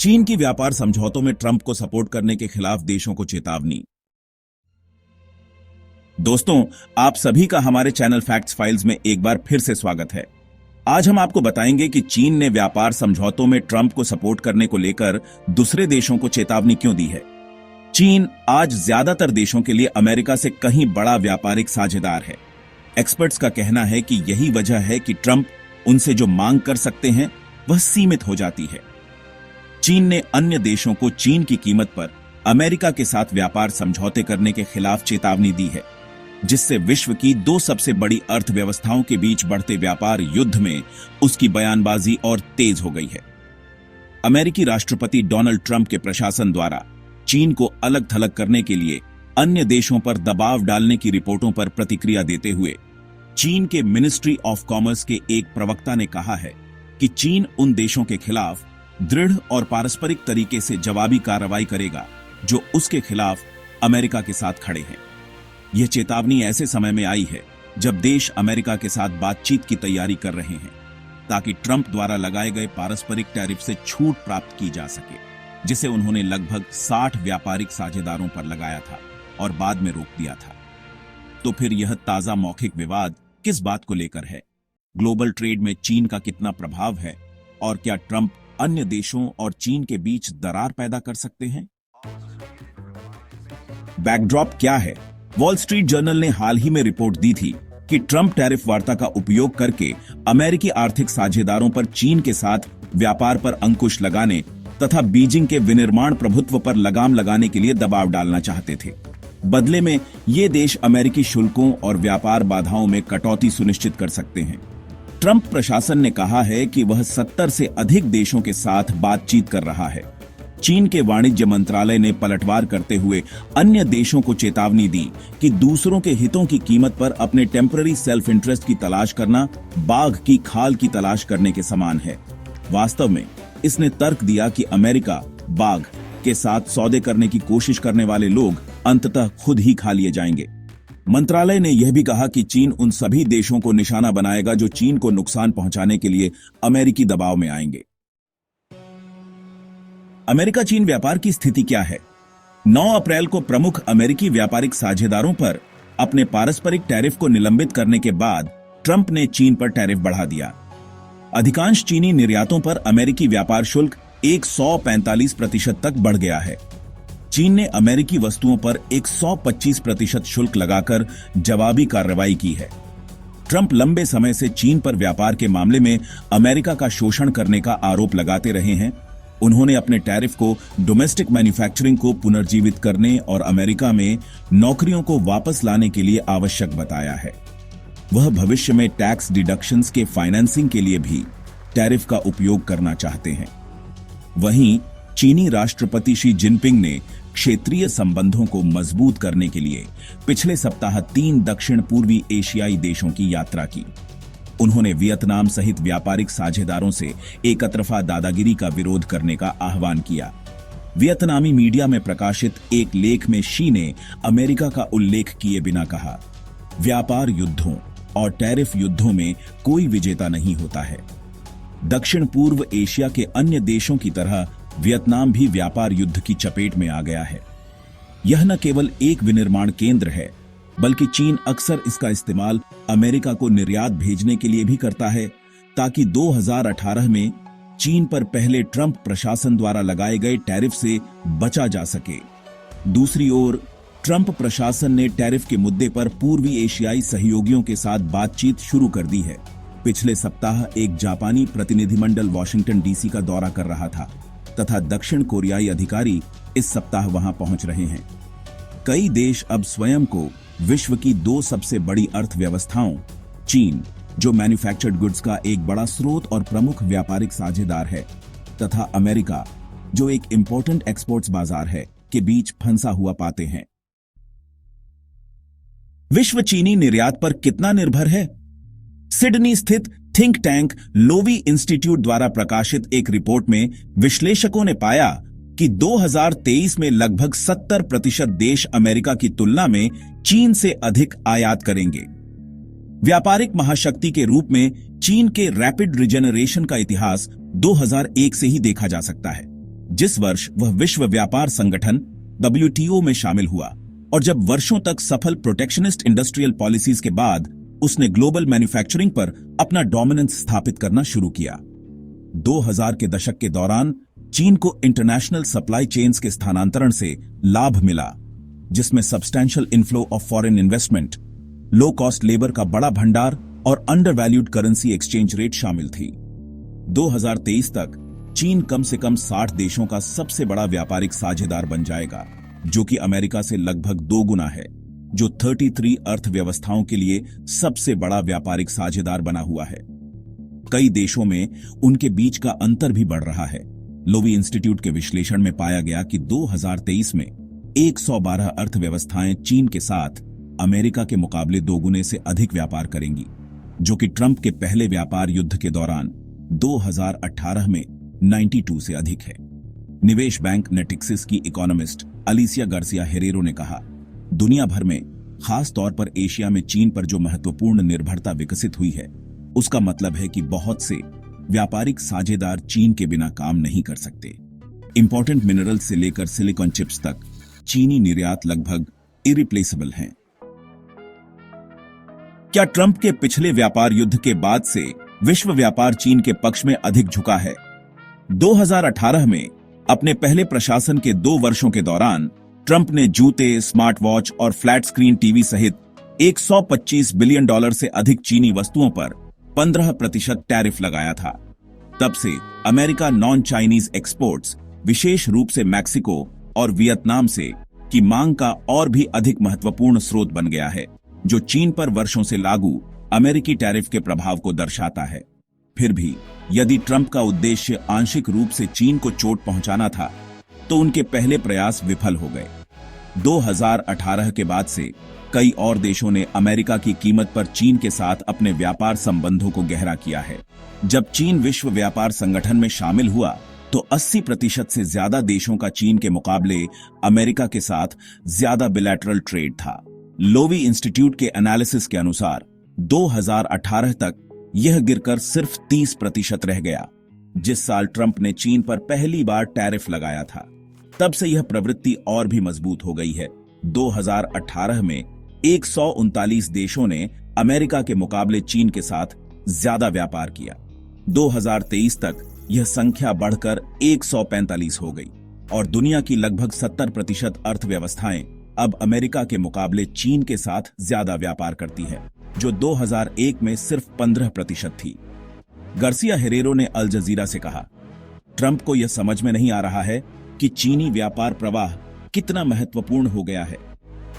चीन की व्यापार समझौतों में ट्रंप को सपोर्ट करने के खिलाफ देशों को चेतावनी। दोस्तों, आप सभी का हमारे चैनल फैक्ट्स फाइल्स में एक बार फिर से स्वागत है। आज हम आपको बताएंगे कि चीन ने व्यापार समझौतों में ट्रंप को सपोर्ट करने को लेकर दूसरे देशों को चेतावनी क्यों दी है। चीन आज ज्यादातर देशों के लिए अमेरिका से कहीं बड़ा व्यापारिक साझेदार है। एक्सपर्ट्स का कहना है कि यही वजह है कि ट्रंप उनसे जो मांग कर सकते हैं वह सीमित हो जाती है। चीन ने अन्य देशों को चीन की कीमत पर अमेरिका के साथ व्यापार समझौते करने के खिलाफ चेतावनी दी है, जिससे विश्व की दो सबसे बड़ी अर्थव्यवस्थाओं के बीच बढ़ते व्यापार युद्ध में उसकी बयानबाजी और तेज हो गई है। अमेरिकी राष्ट्रपति डोनाल्ड ट्रंप के प्रशासन द्वारा चीन को अलग थलग करने के लिए अन्य देशों पर दबाव डालने की रिपोर्टों पर प्रतिक्रिया देते हुए चीन के मिनिस्ट्री ऑफ कॉमर्स के एक प्रवक्ता ने कहा है कि चीन उन देशों के खिलाफ दृढ़ और पारस्परिक तरीके से जवाबी कार्रवाई करेगा जो उसके खिलाफ अमेरिका के साथ खड़े हैं। यह चेतावनी ऐसे समय में आई है जब देश अमेरिका के साथ बातचीत की तैयारी कर रहे हैं ताकि ट्रंप द्वारा लगाए गए पारस्परिक टैरिफ से छूट प्राप्त की जा सके, जिसे उन्होंने लगभग 60 व्यापारिक साझेदारों पर लगाया था और बाद में रोक दिया था। तो फिर यह ताजा मौखिक विवाद किस बात को लेकर है? ग्लोबल ट्रेड में चीन का कितना प्रभाव है और क्या ट्रंप अन्य देशों और चीन के बीच दरार पैदा कर सकते हैं? बैकड्रॉप क्या है? वॉल स्ट्रीट जर्नल ने हाल ही में रिपोर्ट दी थी कि ट्रंप टैरिफ वार्ता का उपयोग करके अमेरिकी आर्थिक साझेदारों पर चीन के साथ व्यापार पर अंकुश लगाने तथा बीजिंग के विनिर्माण प्रभुत्व पर लगाम लगाने के लिए दबाव डालना चाहते थे। बदले में ये देश अमेरिकी शुल्कों और व्यापार बाधाओं में कटौती सुनिश्चित कर सकते हैं। ट्रंप प्रशासन ने कहा है कि वह 70 से अधिक देशों के साथ बातचीत कर रहा है। चीन के वाणिज्य मंत्रालय ने पलटवार करते हुए अन्य देशों को चेतावनी दी कि दूसरों के हितों की कीमत पर अपने टेम्पररी सेल्फ इंटरेस्ट की तलाश करना बाघ की खाल की तलाश करने के समान है। वास्तव में इसने तर्क दिया कि अमेरिका बाघ के साथ सौदे करने की कोशिश करने वाले लोग अंततः खुद ही खा लिए जाएंगे। मंत्रालय ने यह भी कहा कि चीन उन सभी देशों को निशाना बनाएगा जो चीन को नुकसान पहुंचाने के लिए अमेरिकी दबाव में आएंगे। अमेरिका चीन व्यापार की स्थिति क्या है? 9 अप्रैल को प्रमुख अमेरिकी व्यापारिक साझेदारों पर अपने पारस्परिक टैरिफ को निलंबित करने के बाद ट्रंप ने चीन पर टैरिफ बढ़ा दिया। अधिकांश चीनी निर्यातों पर अमेरिकी व्यापार शुल्क 145% तक बढ़ गया है। चीन ने अमेरिकी वस्तुओं पर 125% शुल्क लगाकर जवाबी कार्रवाई की है। ट्रंप लंबे समय से चीन पर व्यापार के मामले में अमेरिका का शोषण करने का आरोप लगाते रहे हैं। उन्होंने अपने टैरिफ को डोमेस्टिक मैन्युफैक्चरिंग को पुनर्जीवित करने और अमेरिका में नौकरियों को वापस लाने के लिए आवश्यक बताया है। वह भविष्य में टैक्स डिडक्शंस के फाइनेंसिंग के लिए भी टैरिफ का उपयोग करना चाहते हैं। वहीं चीनी राष्ट्रपति शी जिनपिंग ने क्षेत्रीय संबंधों को मजबूत करने के लिए पिछले सप्ताह 3 दक्षिण पूर्वी एशियाई देशों की यात्रा की। उन्होंने वियतनाम सहित व्यापारिक साझेदारों से एकतरफा दादागिरी का विरोध करने का आह्वान किया। वियतनामी मीडिया में प्रकाशित एक लेख में शी ने अमेरिका का उल्लेख किए बिना कहा, व्यापार युद्धों और टैरिफ युद्धों में कोई विजेता नहीं होता है। दक्षिण पूर्व एशिया के अन्य देशों की तरह वियतनाम भी व्यापार युद्ध की चपेट में आ गया है। यह न केवल एक विनिर्माण केंद्र है, बल्कि चीन अक्सर इसका इस्तेमाल अमेरिका को निर्यात भेजने के लिए भी करता है ताकि 2018 में चीन पर पहले ट्रंप प्रशासन द्वारा लगाए गए टैरिफ से बचा जा सके। दूसरी ओर ट्रंप प्रशासन ने टैरिफ के मुद्दे पर पूर्वी एशियाई सहयोगियों के साथ बातचीत शुरू कर दी है। पिछले सप्ताह एक जापानी प्रतिनिधिमंडल वॉशिंगटन डीसी का दौरा कर रहा था तथा दक्षिण कोरियाई अधिकारी इस सप्ताह वहां पहुंच रहे हैं। कई देश अब स्वयं को विश्व की 2 सबसे बड़ी अर्थव्यवस्थाओं, चीन जो मैन्युफैक्चर्ड गुड्स का एक बड़ा स्रोत और प्रमुख व्यापारिक साझेदार है, तथा अमेरिका जो एक इंपॉर्टेंट एक्सपोर्ट्स बाजार है, के बीच फंसा हुआ पाते हैं। विश्व चीनी निर्यात पर कितना निर्भर है? सिडनी स्थित थिंक टैंक लोवी इंस्टीट्यूट द्वारा प्रकाशित एक रिपोर्ट में विश्लेषकों ने पाया कि 2023 में लगभग 70% देश अमेरिका की तुलना में चीन से अधिक आयात करेंगे। व्यापारिक महाशक्ति के रूप में चीन के रैपिड रिजेनरेशन का इतिहास 2001 से ही देखा जा सकता है, जिस वर्ष वह विश्व व्यापार संगठन WTO में शामिल हुआ और जब वर्षों तक सफल प्रोटेक्शनिस्ट इंडस्ट्रियल पॉलिसीज के बाद उसने ग्लोबल मैन्युफैक्चरिंग पर अपना डोमिनेंस स्थापित करना शुरू किया। 2000 के दशक के दौरान चीन को इंटरनेशनल सप्लाई चेन्स के स्थानांतरण से लाभ मिला, जिसमें substantial inflow of foreign investment, low cost labour का बड़ा भंडार और अंडरवैल्यूड करेंसी एक्सचेंज रेट शामिल थी। 2023 तक चीन कम से कम 60 देशों का सबसे बड़ा व्यापारिक साझेदार बन जाएगा, जो कि अमेरिका से लगभग 2 गुना है, जो 33 अर्थव्यवस्थाओं के लिए सबसे बड़ा व्यापारिक साझेदार बना हुआ है। कई देशों में उनके बीच का अंतर भी बढ़ रहा है। लोवी इंस्टीट्यूट के विश्लेषण में पाया गया कि 2023 में 112 अर्थव्यवस्थाएं चीन के साथ अमेरिका के मुकाबले 2 गुने से अधिक व्यापार करेंगी, जो कि ट्रंप के पहले व्यापार युद्ध के दौरान 2018 में 92 से अधिक है। निवेश बैंक नेटिक्सिस की इकोनॉमिस्ट अलिसिया गार्सिया हेरेरो ने कहा, दुनिया भर में, खास तौर पर एशिया में चीन पर जो महत्वपूर्ण निर्भरता विकसित हुई है, उसका मतलब है कि बहुत से व्यापारिक साझेदार चीन के बिना काम नहीं कर सकते। इंपॉर्टेंट मिनरल से लेकर सिलिकॉन चिप्स तक चीनी निर्यात लगभग इरिप्लेसेबल हैं। क्या ट्रंप के पिछले व्यापार युद्ध के बाद से विश्व व्यापार चीन के पक्ष में अधिक झुका है? 2018 में अपने पहले प्रशासन के 2 वर्षों के दौरान ट्रंप ने जूते, स्मार्ट वॉच और फ्लैट स्क्रीन टीवी सहित $125 बिलियन से अधिक चीनी वस्तुओं पर 15% टैरिफ लगाया था। तब से अमेरिका नॉन चाइनीज एक्सपोर्ट्स, विशेष रूप से मैक्सिको और वियतनाम से की मांग का और भी अधिक महत्वपूर्ण स्रोत बन गया है, जो चीन पर वर्षों से लागू अमेरिकी टैरिफ के प्रभाव को दर्शाता है। फिर भी यदि ट्रंप का उद्देश्य आंशिक रूप से चीन को चोट पहुंचाना था, तो उनके पहले प्रयास विफल हो गए। 2018 के बाद से कई और देशों ने अमेरिका की कीमत पर चीन के साथ अपने व्यापार संबंधों को गहरा किया है। जब चीन विश्व व्यापार संगठन में शामिल हुआ, तो 80% से ज्यादा देशों का चीन के मुकाबले अमेरिका के साथ ज्यादा बिलैटरल ट्रेड था। लोवी इंस्टीट्यूट के एनालिसिस के अनुसार 2018 तक यह गिरकर सिर्फ 30% रह गया, जिस साल ट्रंप ने चीन पर पहली बार टैरिफ लगाया था। तब से यह प्रवृत्ति और भी मजबूत हो गई है। 2018 में 139 देशों ने अमेरिका के मुकाबले चीन के साथ ज्यादा व्यापार किया। 2023 तक यह संख्या बढ़कर 145 हो गई और दुनिया की लगभग 70% अर्थव्यवस्थाएं अब अमेरिका के मुकाबले चीन के साथ ज्यादा व्यापार करती है, जो 2001 में सिर्फ 15% थी। गार्सिया हेरेरो ने अल जजीरा से कहा, ट्रंप को यह समझ में नहीं आ रहा है कि चीनी व्यापार प्रवाह कितना महत्वपूर्ण हो गया है।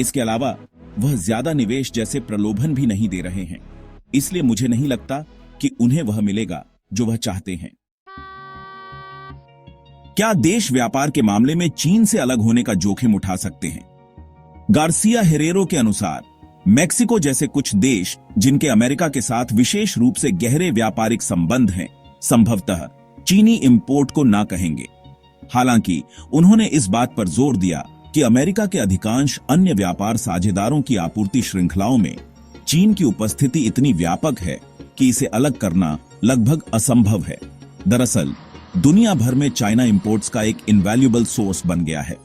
इसके अलावा वह ज्यादा निवेश जैसे प्रलोभन भी नहीं दे रहे हैं, इसलिए मुझे नहीं लगता कि उन्हें वह मिलेगा जो वह चाहते हैं। क्या देश व्यापार के मामले में चीन से अलग होने का जोखिम उठा सकते हैं? गार्सिया हेरेरो के अनुसार मेक्सिको जैसे कुछ देश, जिनके अमेरिका के साथ विशेष रूप से गहरे व्यापारिक संबंध हैं, संभवतः चीनी इंपोर्ट को ना कहेंगे। हालांकि उन्होंने इस बात पर जोर दिया कि अमेरिका के अधिकांश अन्य व्यापार साझेदारों की आपूर्ति श्रृंखलाओं में चीन की उपस्थिति इतनी व्यापक है कि इसे अलग करना लगभग असंभव है। दरअसल दुनिया भर में चाइना इंपोर्ट्स का एक इनवैल्यूएबल सोर्स बन गया है।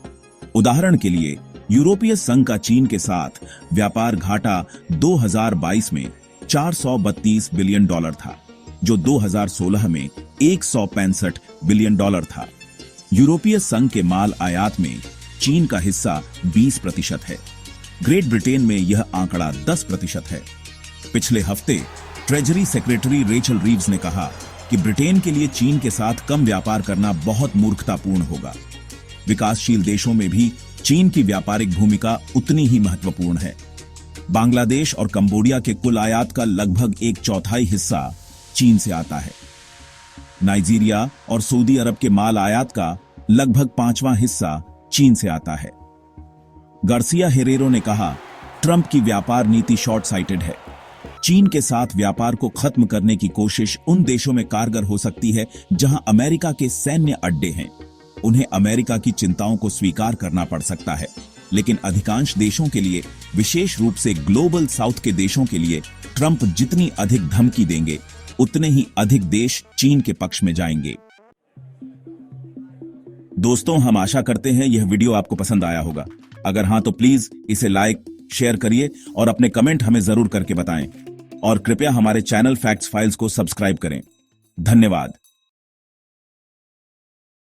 उदाहरण के लिए यूरोपीय संघ का चीन के साथ व्यापार घाटा 2022 में $432 बिलियन था, जो 2016 में $165 बिलियन था। यूरोपीय संघ के माल आयात में चीन का हिस्सा 20% है। ग्रेट ब्रिटेन में यह आंकड़ा 10% है। पिछले हफ्ते ट्रेजरी सेक्रेटरी रेचल रीव्स ने कहा कि ब्रिटेन के लिए चीन के साथ कम व्यापार करना बहुत मूर्खतापूर्ण होगा। विकासशील देशों में भी चीन की व्यापारिक भूमिका उतनी ही महत्वपूर्ण है। बांग्लादेश और कंबोडिया के कुल आयात का लगभग 1/4 हिस्सा चीन से आता है। नाइजीरिया और सऊदी अरब के माल आयात का लगभग 5वां हिस्सा चीन से आता है। गार्सिया हेरेरो ने कहा, ट्रंप की व्यापार नीति शॉर्ट साइटेड है। चीन के साथ व्यापार को खत्म करने की कोशिश उन देशों में कारगर हो सकती है जहां अमेरिका के सैन्य अड्डे हैं। उन्हें अमेरिका की चिंताओं को स्वीकार करना पड़ सकता है, लेकिन अधिकांश देशों के लिए, विशेष रूप से ग्लोबल साउथ के देशों के लिए, ट्रंप जितनी अधिक धमकी देंगे, उतने ही अधिक देश चीन के पक्ष में जाएंगे। दोस्तों, हम आशा करते हैं यह वीडियो आपको पसंद आया होगा। अगर हाँ तो प्लीज इसे लाइक, शेयर करिए और अपने कमेंट हमें जरूर करके बताएं। और कृपया हमारे चैनल फैक्ट्स फाइल्स को सब्सक्राइब करें। धन्यवाद।